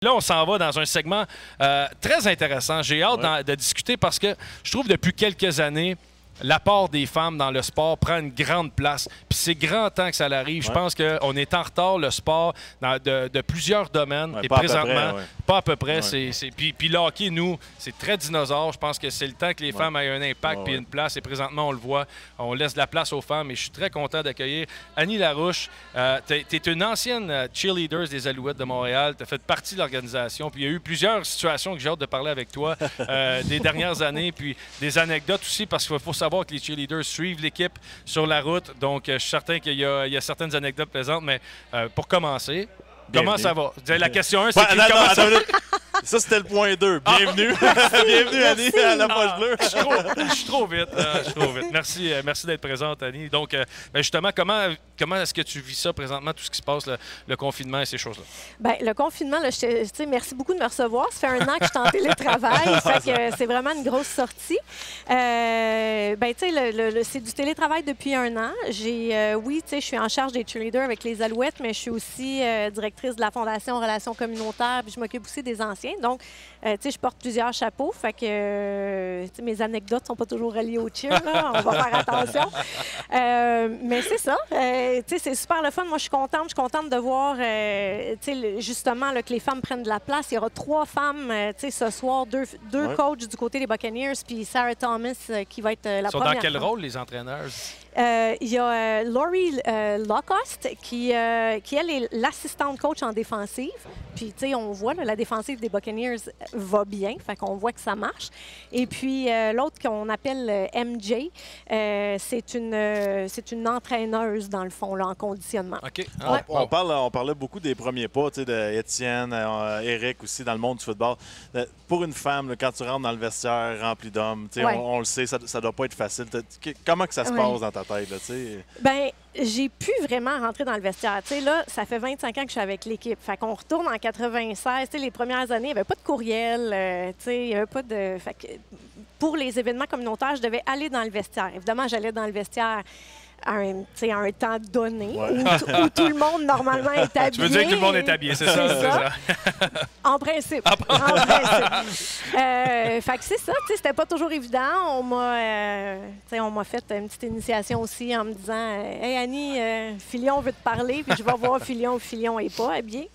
Là, on s'en va dans un segment très intéressant. J'ai hâte de discuter parce que je trouve depuis quelques années, l'apport des femmes dans le sport prend une grande place. Puis c'est grand temps que ça l'arrive. Je pense qu'on est en retard, le sport, de plusieurs domaines. Et présentement, pas à peu près. Puis le hockey, nous, c'est très dinosaure. Je pense que c'est le temps que les femmes aient un impact puis une place. Et présentement, on le voit. On laisse de la place aux femmes. Et je suis très content d'accueillir Annie Larouche. Tu es une ancienne cheerleader des Alouettes de Montréal. Tu as fait partie de l'organisation. Puis il y a eu plusieurs situations que j'ai hâte de parler avec toi des dernières années. Puis des anecdotes aussi, parce qu'il faut savoir que les cheerleaders suivent l'équipe sur la route. Donc, je suis certain qu'il y a certaines anecdotes présentes. Mais pour commencer, comment ça va? La question 1, c'est comment ça va? Ça, c'était le point 2. Bienvenue. Bienvenue, Annie, à la poche bleue. Je suis trop vite. Merci, merci d'être présente, Annie. Donc, justement, comment est-ce que tu vis ça présentement, tout ce qui se passe, le confinement et ces choses-là? Bien, le confinement, là, merci beaucoup de me recevoir. Ça fait 1 an que je suis en télétravail. C'est vraiment une grosse sortie. C'est du télétravail depuis 1 an. Je suis en charge des cheerleaders avec les Alouettes, mais je suis aussi directrice de la Fondation Relations communautaires, puis je m'occupe aussi des anciens. Donc, je porte plusieurs chapeaux. Fait que mes anecdotes ne sont pas toujours reliées au cheer. Là. On va faire attention. Mais c'est ça. C'est super le fun. Moi, je suis contente de voir justement là, que les femmes prennent de la place. Il y aura 3 femmes ce soir, deux coachs du côté des Buccaneers, puis Sarah Thomas qui va être la première. Ils sont dans quel rôle, les entraîneurs? Il y a Laurie Lockhurst qui, elle, est l'assistante coach en défensive. Puis, tu sais, on voit, là, la défensive des Buccaneers va bien. Fait qu'on voit que ça marche. Et puis, l'autre qu'on appelle MJ, c'est une entraîneuse, dans le fond, là, en conditionnement. OK. On parlait beaucoup des premiers pas, tu sais, d'Étienne, Eric aussi, dans le monde du football. Pour une femme, là, quand tu rentres dans le vestiaire rempli d'hommes, tu sais, on le sait, ça ne doit pas être facile. Comment que ça se passe dans ta tête, là, tu sais? Bien, j'ai pu vraiment rentrer dans le vestiaire. Tu sais, là, ça fait 25 ans que je suis avec l'équipe. Fait qu'on retourne en 96. Tu sais, les premières années, il n'y avait pas de courriel. Tu sais, il n'y avait pas de... Fait que pour les événements communautaires, je devais aller dans le vestiaire. Évidemment, j'allais dans le vestiaire à un temps donné où tout le monde, normalement, est habillé. Tu veux dire que tout le monde est habillé, c'est ça? En principe. En principe. Fait que c'est ça, tu sais, c'était pas toujours évident. On m'a fait une petite initiation aussi en me disant « Hey Annie, Filion veut te parler, puis je vais voir Filion. Filion n'est pas habillé.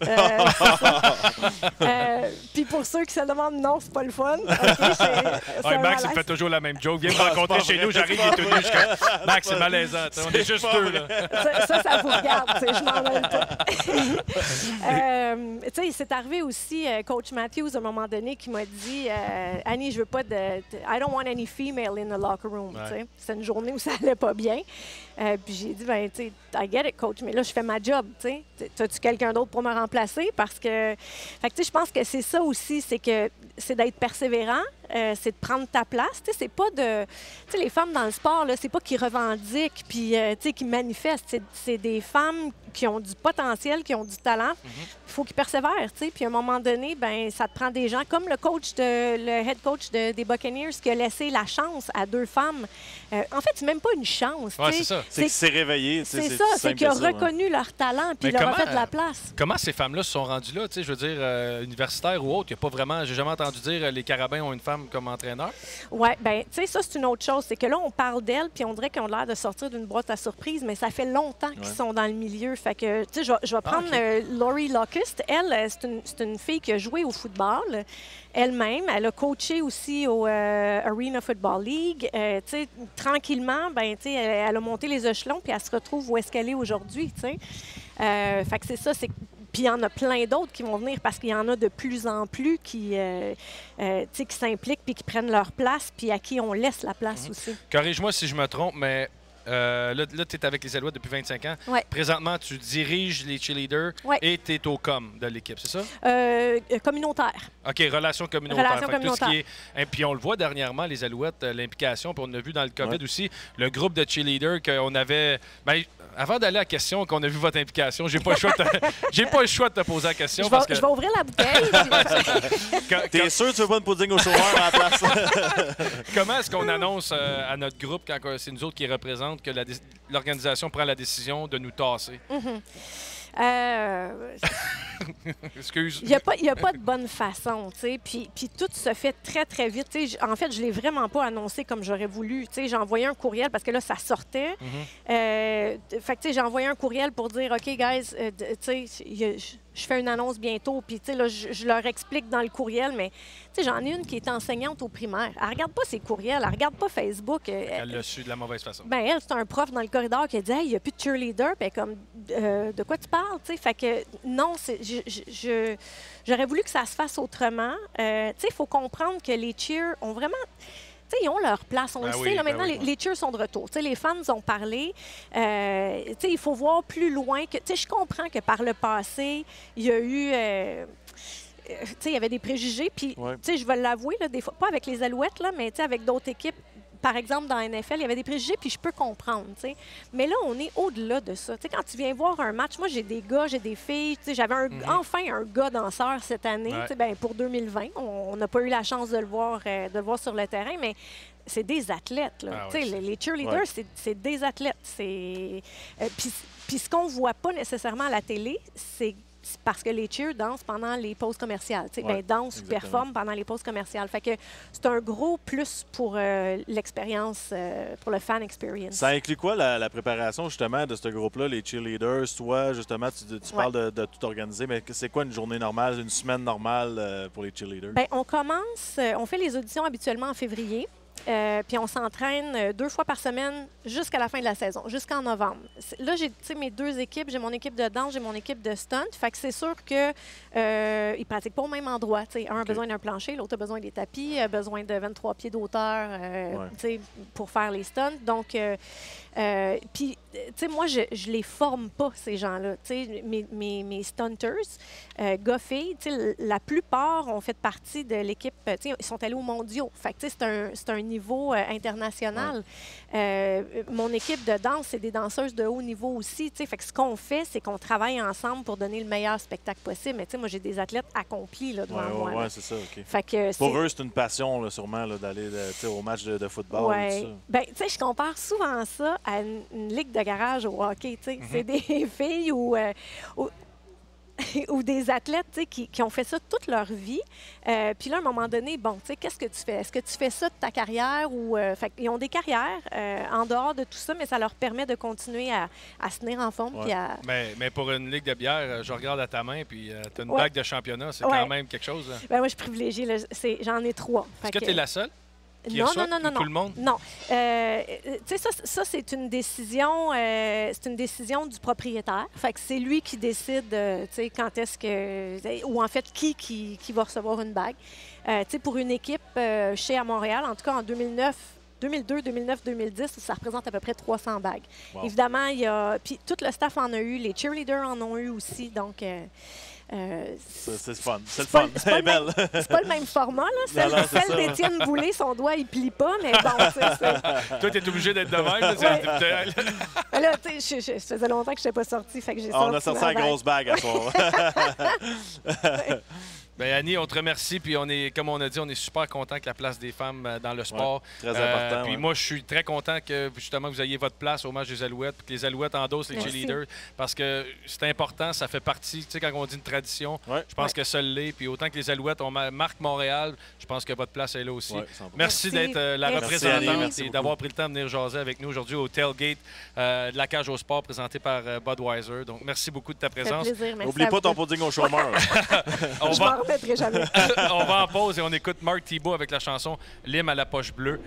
Puis pour ceux qui se demandent, non, c'est pas le fun. Max, il fait toujours la même joke. Viens me rencontrer chez nous, j'arrive, il est tout nu. Max, c'est malaisant. On est juste deux, là. Ça vous regarde, je m'en mêle pas. Tu sais, c'est arrivé aussi, Coach Matthews, à un moment donné, qui m'a dit Annie, je veux pas de... I don't want any female in the locker room. C'est une journée où ça allait pas bien. Puis j'ai dit, ben, tu sais, I get it, coach, mais là, je fais ma job, tu sais. As-tu quelqu'un d'autre pour me remplacer? Parce que, fait que, tu sais, je pense que c'est ça aussi, c'est d'être persévérant, c'est de prendre ta place. Tu sais, c'est pas de... Tu sais, les femmes dans le sport, là, c'est pas qu'ils revendiquent puis, tu sais, qu'ils manifestent. C'est des femmes qui ont du potentiel, qui ont du talent. Il faut qu'ils persévèrent, tu sais. Puis à un moment donné, ben ça te prend des gens comme le head coach des Buccaneers qui a laissé la chance à 2 femmes. En fait, c'est même pas une chance. Ouais, c'est ça. C'est qu'il s'est réveillé. C'est ça, c'est qu'il a reconnu leur talent puis il leur a fait de la place. Comment ces femmes-là se sont rendues là? Tu sais, je veux dire, universitaires ou autres, il n'y a pas vraiment... J'ai jamais entendu dire les Carabins ont une femme comme entraîneur. Oui, bien, tu sais, ça, c'est une autre chose. C'est que là, on parle d'elles puis on dirait qu'ils ont l'air de sortir d'une boîte à surprise, mais ça fait longtemps qu'ils sont dans le milieu. Fait que, tu sais, je vais prendre Laurie Lockhurst. Elle, c'est une fille qui a joué au football elle-même. Elle a coaché aussi au Arena Football League. Tu sais, tranquillement, ben, tu sais, elle a monté les échelons puis elle se retrouve où est-ce qu'elle est aujourd'hui, tu sais. Fait que c'est ça, c'est... Puis il y en a plein d'autres qui vont venir parce qu'il y en a de plus en plus qui s'impliquent puis qui prennent leur place puis à qui on laisse la place aussi. Corrige-moi si je me trompe, mais là tu es avec les Alouettes depuis 25 ans. Ouais. Présentement, tu diriges les cheerleaders et tu es au com de l'équipe, c'est ça? Communautaire. OK, relations communautaires. Relations communautaires. Et puis on le voit dernièrement, les Alouettes, l'implication, puis on a vu dans le COVID aussi, le groupe de cheerleaders qu'on avait... Ben, avant d'aller à la question, qu'on a vu votre implication, j'ai pas le choix de te poser la question. Je vais ouvrir la bouteille. T'es sûr que tu veux pas une pudding au chômeur à la place? Comment est-ce qu'on annonce à notre groupe, quand c'est nous autres qui représentent, que l'organisation prend la décision de nous tasser? Excuse. Il n'y a pas de bonne façon, tu sais. Puis tout se fait très, très vite. En fait, je ne l'ai vraiment pas annoncé comme j'aurais voulu. Tu sais, j'ai envoyé un courriel parce que là, ça sortait. Fait que, tu sais, j'ai envoyé un courriel pour dire, OK, guys, tu sais, je fais une annonce bientôt. Puis, tu sais, là, je leur explique dans le courriel, mais, tu sais, j'en ai une qui est enseignante au primaire. Elle regarde pas ses courriels, elle regarde pas Facebook. Elle l'a su de la mauvaise façon. Ben elle, c'est un prof dans le corridor qui a dit, hey, il n'y a plus de cheerleader. Puis comme, de quoi tu parles? Tu sais, fait que, non, j'aurais voulu que ça se fasse autrement. Tu sais, il faut comprendre que les cheers ont vraiment. Tu sais, ils ont leur place, on le sait. Là, maintenant, les cheers sont de retour. Tu sais, les fans ont parlé. Tu sais, il faut voir plus loin. Tu sais, je comprends que par le passé, il y a eu... tu sais, il y avait des préjugés. Puis, tu sais, je vais l'avouer, là, des fois, pas avec les Alouettes, là, mais tu sais, avec d'autres équipes. Par exemple, dans la NFL, il y avait des préjugés, puis je peux comprendre, tu sais. Mais là, on est au-delà de ça. Tu sais, quand tu viens voir un match, moi, j'ai des gars, j'ai des filles. Tu sais, j'avais enfin un gars danseur cette année, tu sais, ben, pour 2020. On n'a pas eu la chance de le voir sur le terrain, mais c'est des athlètes, là. Tu sais, les cheerleaders, c'est des athlètes. Puis ce qu'on voit pas nécessairement à la télé, c'est parce que les cheers dansent pendant les pauses commerciales. Dansent ou performent pendant les pauses commerciales. Fait que c'est un gros plus pour l'expérience, pour le fan experience. Ça inclut quoi la préparation justement de ce groupe-là, les cheerleaders? Toi, justement, tu parles de tout organiser, mais c'est quoi une journée normale, une semaine normale pour les cheerleaders? Bien, on fait les auditions habituellement en février. Puis on s'entraîne 2 fois par semaine jusqu'à la fin de la saison, jusqu'en novembre. Là, j'ai mes 2 équipes. J'ai mon équipe de danse, j'ai mon équipe de stunt. Fait que c'est sûr qu'ils ne pratiquent pas au même endroit. Un a besoin d'un plancher, l'autre a besoin des tapis, a besoin de 23 pieds d'auteur pour faire les stunts. Donc, puis, tu sais, moi, je les forme pas, ces gens-là. Tu sais, mes stunters, gars-filles, tu sais, la plupart ont fait partie de l'équipe, tu sais, ils sont allés aux mondiaux. Fait que, tu sais, c'est un niveau international. Mon équipe de danse, c'est des danseuses de haut niveau aussi, tu sais. Fait que ce qu'on fait, c'est qu'on travaille ensemble pour donner le meilleur spectacle possible. Mais, tu sais, moi, j'ai des athlètes accomplis, là, devant moi. Oui, c'est ça, OK. Fait que pour eux, c'est une passion, là, sûrement, d'aller au match de football et tout ça. Bien, tu sais, je compare souvent ça à une ligue de garage au hockey, tu sais. C'est des filles ou des athlètes, tu sais, qui ont fait ça toute leur vie. Puis là, à un moment donné, bon, tu sais, qu'est-ce que tu fais? Est-ce que tu fais ça de ta carrière ou... fait ils ont des carrières en dehors de tout ça, mais ça leur permet de continuer à se tenir en forme. Puis mais pour une ligue de bière, je regarde à ta main, puis tu as une bague de championnat. C'est quand même quelque chose. Ben, moi, je suis privilégiée. J'en ai 3. Est-ce que tu es la seule? Non. Tout le monde? Non. Tu sais, ça c'est une décision du propriétaire. Fait que c'est lui qui décide, tu sais, quand est-ce que... Ou en fait, qui va recevoir une bague. Tu sais, pour une équipe chez à Montréal, en tout cas en 2002, 2009, 2010, ça représente à peu près 300 bagues. Wow. Évidemment, il y a... Puis tout le staff en a eu, les cheerleaders en ont eu aussi, donc... c'est le fun. C'est le fun. C'est belle. C'est pas le même format, là. Celle d'Étienne Boulay, son doigt, il plie pas, mais bon, toi, t'es obligé d'être de même. Là, tu sais, ça faisait longtemps que je n'étais pas sortie, fait que j'ai sorti. On a sorti la grosse bague à soir. Bien, Annie, on te remercie. Puis on est, comme on a dit, on est super content que la place des femmes dans le sport. Très important. Puis moi, je suis très content que justement vous ayez votre place au match des Alouettes, puis que les Alouettes endossent les cheerleaders, parce que c'est important, ça fait partie. Tu sais, quand on dit une tradition, je pense que ça l'est. Puis autant que les Alouettes ont marque Montréal, je pense que votre place est là aussi. Merci d'être la représentante et d'avoir pris le temps de venir jaser avec nous aujourd'hui au tailgate de la cage au sport présenté par Budweiser. Donc, merci beaucoup de ta présence. N'oublie pas ton pudding au chômeur. Je m'en remettrai jamais. On va en pause et on écoute Mark Thibault avec la chanson « Lime à la poche bleue ».